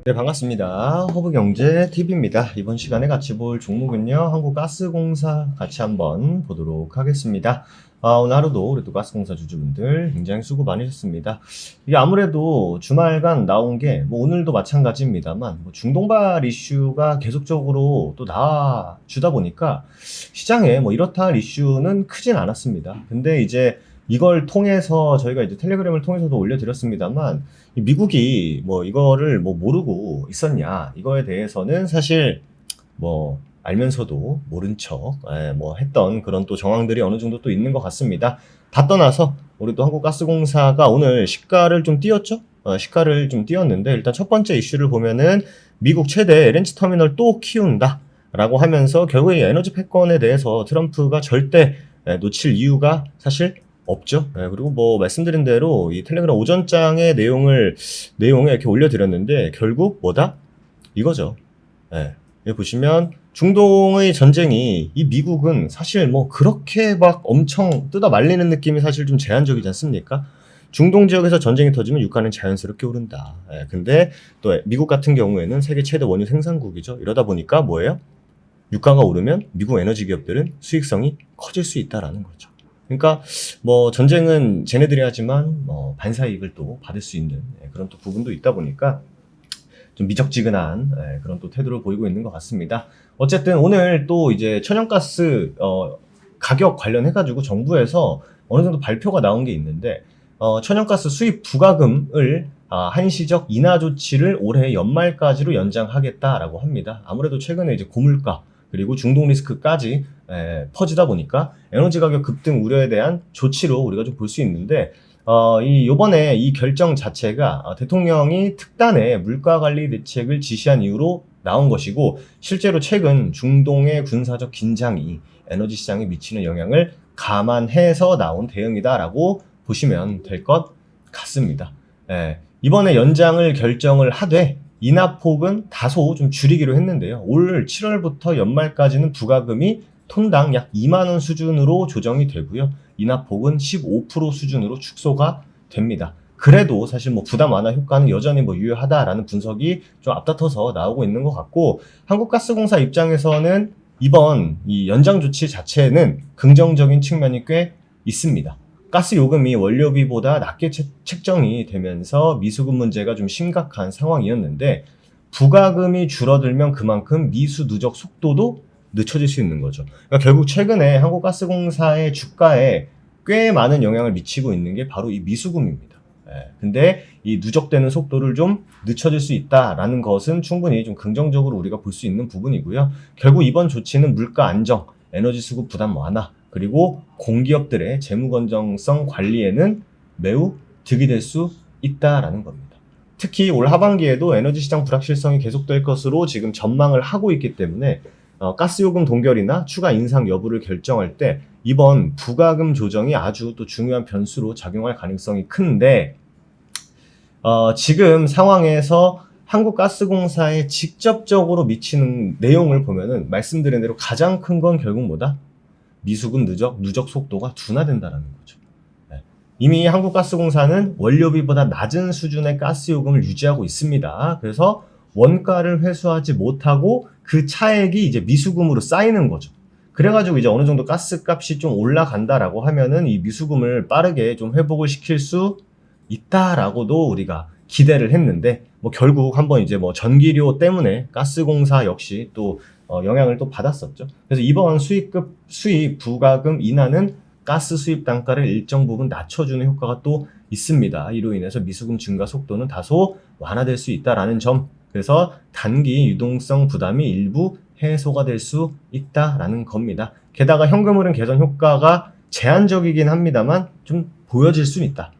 네, 반갑습니다. 허브경제TV입니다. 이번 시간에 같이 볼 종목은요, 한국가스공사 같이 한번 보도록 하겠습니다. 오늘 하루도 우리 또 가스공사 주주분들 굉장히 수고 많으셨습니다. 이게 아무래도 주말간 나온 게, 뭐 오늘도 마찬가지입니다만, 뭐 중동발 이슈가 계속적으로 또 나와주다 보니까 시장에 뭐 이렇다 할 이슈는 크진 않았습니다. 근데 이제 이걸 통해서 저희가 이제 텔레그램을 통해서도 올려드렸습니다만, 미국이 뭐 이거를 뭐 모르고 있었냐 이거에 대해서는 사실 뭐 알면서도 모른 척 뭐 했던 그런 또 정황들이 어느 정도 또 있는 것 같습니다. 다 떠나서 우리 또 한국가스공사가 오늘 시가를 좀 띄었죠. 시가를 좀 띄었는데 일단 첫 번째 이슈를 보면은 미국 최대 LNG 터미널 또 키운다 라고 하면서 결국에 이 에너지 패권에 대해서 트럼프가 절대 놓칠 이유가 사실 없죠. 그리고 뭐 말씀드린 대로 이 텔레그램 오전장의 내용을 이렇게 올려드렸는데 결국 뭐다? 이거죠. 여기 보시면 중동의 전쟁이 이 미국은 사실 뭐 그렇게 막 엄청 뜯어 말리는 느낌이 사실 좀 제한적이지 않습니까? 중동 지역에서 전쟁이 터지면 유가는 자연스럽게 오른다. 근데 또 미국 같은 경우에는 세계 최대 원유 생산국이죠. 이러다 보니까 뭐예요? 유가가 오르면 미국 에너지 기업들은 수익성이 커질 수 있다라는 거죠. 그러니까 뭐 전쟁은 쟤네들이 하지만 반사이익을 또 받을 수 있는 그런 또 부분도 있다 보니까 좀 미적지근한 그런 또 태도를 보이고 있는 것 같습니다. 어쨌든 오늘 또 이제 천연가스 가격 관련해가지고 정부에서 어느 정도 발표가 나온 게 있는데 천연가스 수입 부과금을 한시적 인하 조치를 올해 연말까지로 연장하겠다라고 합니다. 아무래도 최근에 이제 고물가 그리고 중동 리스크까지 퍼지다 보니까 에너지 가격 급등 우려에 대한 조치로 우리가 좀 볼 수 있는데 요번에 이 결정 자체가 대통령이 특단의 물가 관리 대책을 지시한 이후로 나온 것이고 실제로 최근 중동의 군사적 긴장이 에너지 시장에 미치는 영향을 감안해서 나온 대응이다라고 보시면 될 것 같습니다. 이번에 연장을 결정을 하되 인하폭은 다소 좀 줄이기로 했는데요. 올 7월부터 연말까지는 부과금이 톤당 약 2만 원 수준으로 조정이 되고요. 인하폭은 15% 수준으로 축소가 됩니다. 그래도 사실 뭐 부담 완화 효과는 여전히 뭐 유효하다라는 분석이 좀 앞다퉈서 나오고 있는 것 같고 한국가스공사 입장에서는 이번 이 연장 조치 자체는 긍정적인 측면이 꽤 있습니다. 가스 요금이 원료비보다 낮게 책정이 되면서 미수급 문제가 좀 심각한 상황이었는데 부과금이 줄어들면 그만큼 미수 누적 속도도 늦춰질 수 있는 거죠. 그러니까 결국 최근에 한국가스공사의 주가에 꽤 많은 영향을 미치고 있는 게 바로 이 미수금입니다. 근데 이 누적되는 속도를 좀 늦춰질 수 있다라는 것은 충분히 좀 긍정적으로 우리가 볼 수 있는 부분이고요. 결국 이번 조치는 물가 안정, 에너지 수급 부담 완화, 그리고 공기업들의 재무 건전성 관리에는 매우 득이 될 수 있다라는 겁니다. 특히 올 하반기에도 에너지 시장 불확실성이 계속될 것으로 지금 전망을 하고 있기 때문에 가스요금 동결이나 추가 인상 여부를 결정할 때 이번 부과금 조정이 아주 또 중요한 변수로 작용할 가능성이 큰데 지금 상황에서 한국가스공사에 직접적으로 미치는 내용을 보면은 말씀드린 대로 가장 큰 건 결국 뭐다? 미수급 누적 속도가 둔화된다는 거죠. 이미 한국가스공사는 원료비보다 낮은 수준의 가스요금을 유지하고 있습니다. 그래서 원가를 회수하지 못하고 그 차액이 이제 미수금으로 쌓이는 거죠. 그래가지고 이제 어느 정도 가스값이 좀 올라간다라고 하면은 이 미수금을 빠르게 좀 회복을 시킬 수 있다라고도 우리가 기대를 했는데 뭐 결국 한번 이제 뭐 전기료 때문에 가스공사 역시 또 영향을 또 받았었죠. 그래서 이번 수입 부과금 인하는 가스 수입 단가를 일정 부분 낮춰주는 효과가 또 있습니다. 이로 인해서 미수금 증가 속도는 다소 완화될 수 있다라는 점. 그래서 단기 유동성 부담이 일부 해소가 될 수 있다라는 겁니다. 게다가 현금 흐름 개선 효과가 제한적이긴 합니다만 좀 보여질 수는 있다.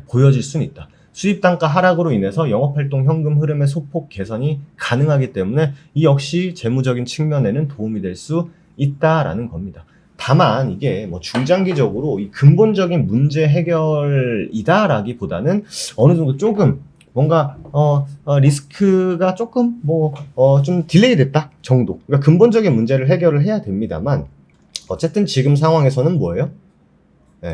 보여질 수는 있다. 수입 단가 하락으로 인해서 영업활동 현금 흐름의 소폭 개선이 가능하기 때문에 이 역시 재무적인 측면에는 도움이 될 수 있다라는 겁니다. 다만 이게 뭐 중장기적으로 이 근본적인 문제 해결이다라기보다는 어느 정도 조금 뭔가 리스크가 조금 좀 딜레이 됐다 정도. 그러니까 근본적인 문제를 해결을 해야 됩니다만 어쨌든 지금 상황에서는 뭐예요?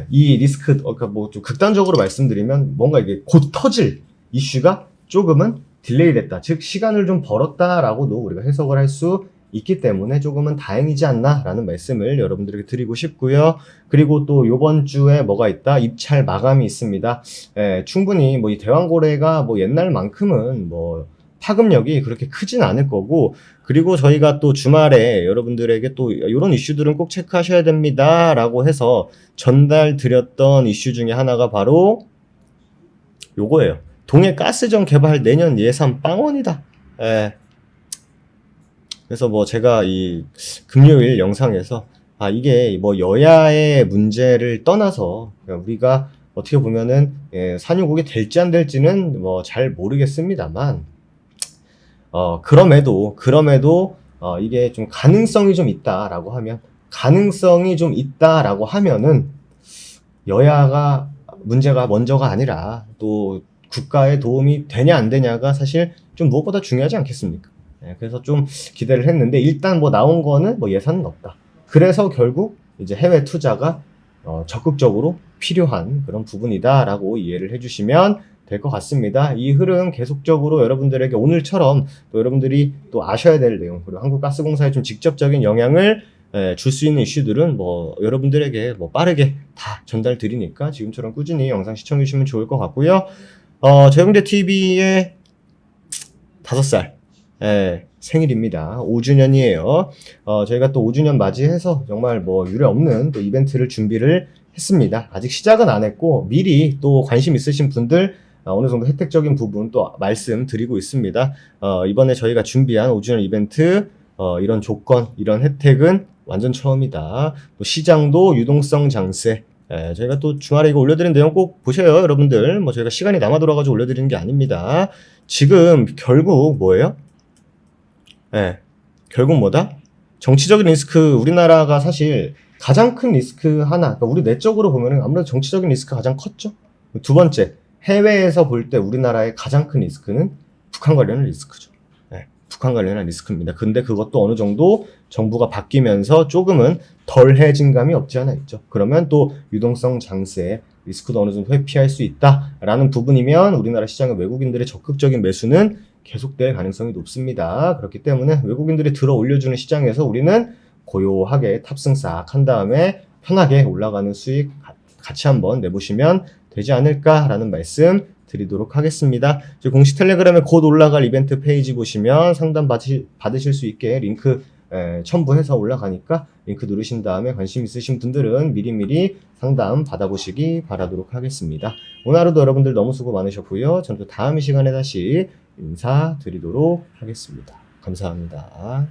이 리스크, 그러니까 뭐 좀 극단적으로 말씀드리면 뭔가 이게 곧 터질 이슈가 조금은 딜레이 됐다. 즉, 시간을 좀 벌었다라고도 우리가 해석을 할 수 있기 때문에 조금은 다행이지 않나라는 말씀을 여러분들에게 드리고 싶고요. 그리고 또 요번 주에 뭐가 있다? 입찰 마감이 있습니다. 충분히 뭐 이 대왕고래가 뭐 옛날만큼은 뭐 파급력이 그렇게 크진 않을 거고, 그리고 저희가 또 주말에 여러분들에게 또 이런 이슈들은 꼭 체크하셔야 됩니다 라고 해서 전달 드렸던 이슈 중에 하나가 바로 요거예요. 동해 가스전 개발 내년 예산 빵원이다. 그래서 뭐 제가 이 금요일 영상에서 이게 뭐 여야의 문제를 떠나서 우리가 어떻게 보면은 산유국이 될지 안 될지는 뭐 잘 모르겠습니다만, 그럼에도 이게 좀 가능성이 좀 있다라고 하면은 여야가 문제가 먼저가 아니라 또 국가에 도움이 되냐 안 되냐가 사실 좀 무엇보다 중요하지 않겠습니까? 그래서 좀 기대를 했는데, 일단 뭐 나온 거는 뭐 예산은 없다. 그래서 결국 이제 해외 투자가 적극적으로 필요한 그런 부분이다라고 이해를 해주시면 될 것 같습니다. 이 흐름 계속적으로 여러분들에게 오늘처럼 또 여러분들이 또 아셔야 될 내용, 그리고 한국가스공사에 좀 직접적인 영향을 줄 수 있는 이슈들은 뭐 여러분들에게 뭐 빠르게 다 전달 드리니까 지금처럼 꾸준히 영상 시청해 주시면 좋을 것 같고요. 저영대 TV의 5살 생일입니다. 5주년이에요. 저희가 또 5주년 맞이해서 정말 뭐 유례 없는 또 이벤트를 준비를 했습니다. 아직 시작은 안 했고 미리 또 관심 있으신 분들 어느 정도 혜택적인 부분 또 말씀드리고 있습니다. 이번에 저희가 준비한 5주년 이벤트 이런 조건, 이런 혜택은 완전 처음이다. 또 시장도 유동성 장세. 저희가 또 주말에 이거 올려드린 내용 꼭 보셔요, 여러분들. 뭐 저희가 시간이 남아 돌아가지고 올려드리는 게 아닙니다. 지금 결국 뭐예요? 결국 뭐다? 정치적인 리스크, 우리나라가 사실 가장 큰 리스크 하나, 그러니까 우리 내적으로 보면은 아무래도 정치적인 리스크가 가장 컸죠. 두 번째, 해외에서 볼 때 우리나라의 가장 큰 리스크는 북한 관련한 리스크죠. 북한 관련한 리스크입니다. 근데 그것도 어느 정도 정부가 바뀌면서 조금은 덜해진 감이 없지 않아 있죠. 그러면 또 유동성 장세 리스크도 어느 정도 회피할 수 있다라는 부분이면 우리나라 시장의 외국인들의 적극적인 매수는 계속될 가능성이 높습니다. 그렇기 때문에 외국인들이 들어 올려주는 시장에서 우리는 고요하게 탑승 싹 한 다음에 편하게 올라가는 수익 같이 한번 내보시면 되지 않을까라는 말씀 드리도록 하겠습니다. 공식 텔레그램에 곧 올라갈 이벤트 페이지 보시면 상담 받으실 수 있게 링크 첨부해서 올라가니까 링크 누르신 다음에 관심 있으신 분들은 미리미리 상담 받아보시기 바라도록 하겠습니다. 오늘 하루도 여러분들 너무 수고 많으셨고요. 전 또 다음 시간에 다시 인사드리도록 하겠습니다. 감사합니다.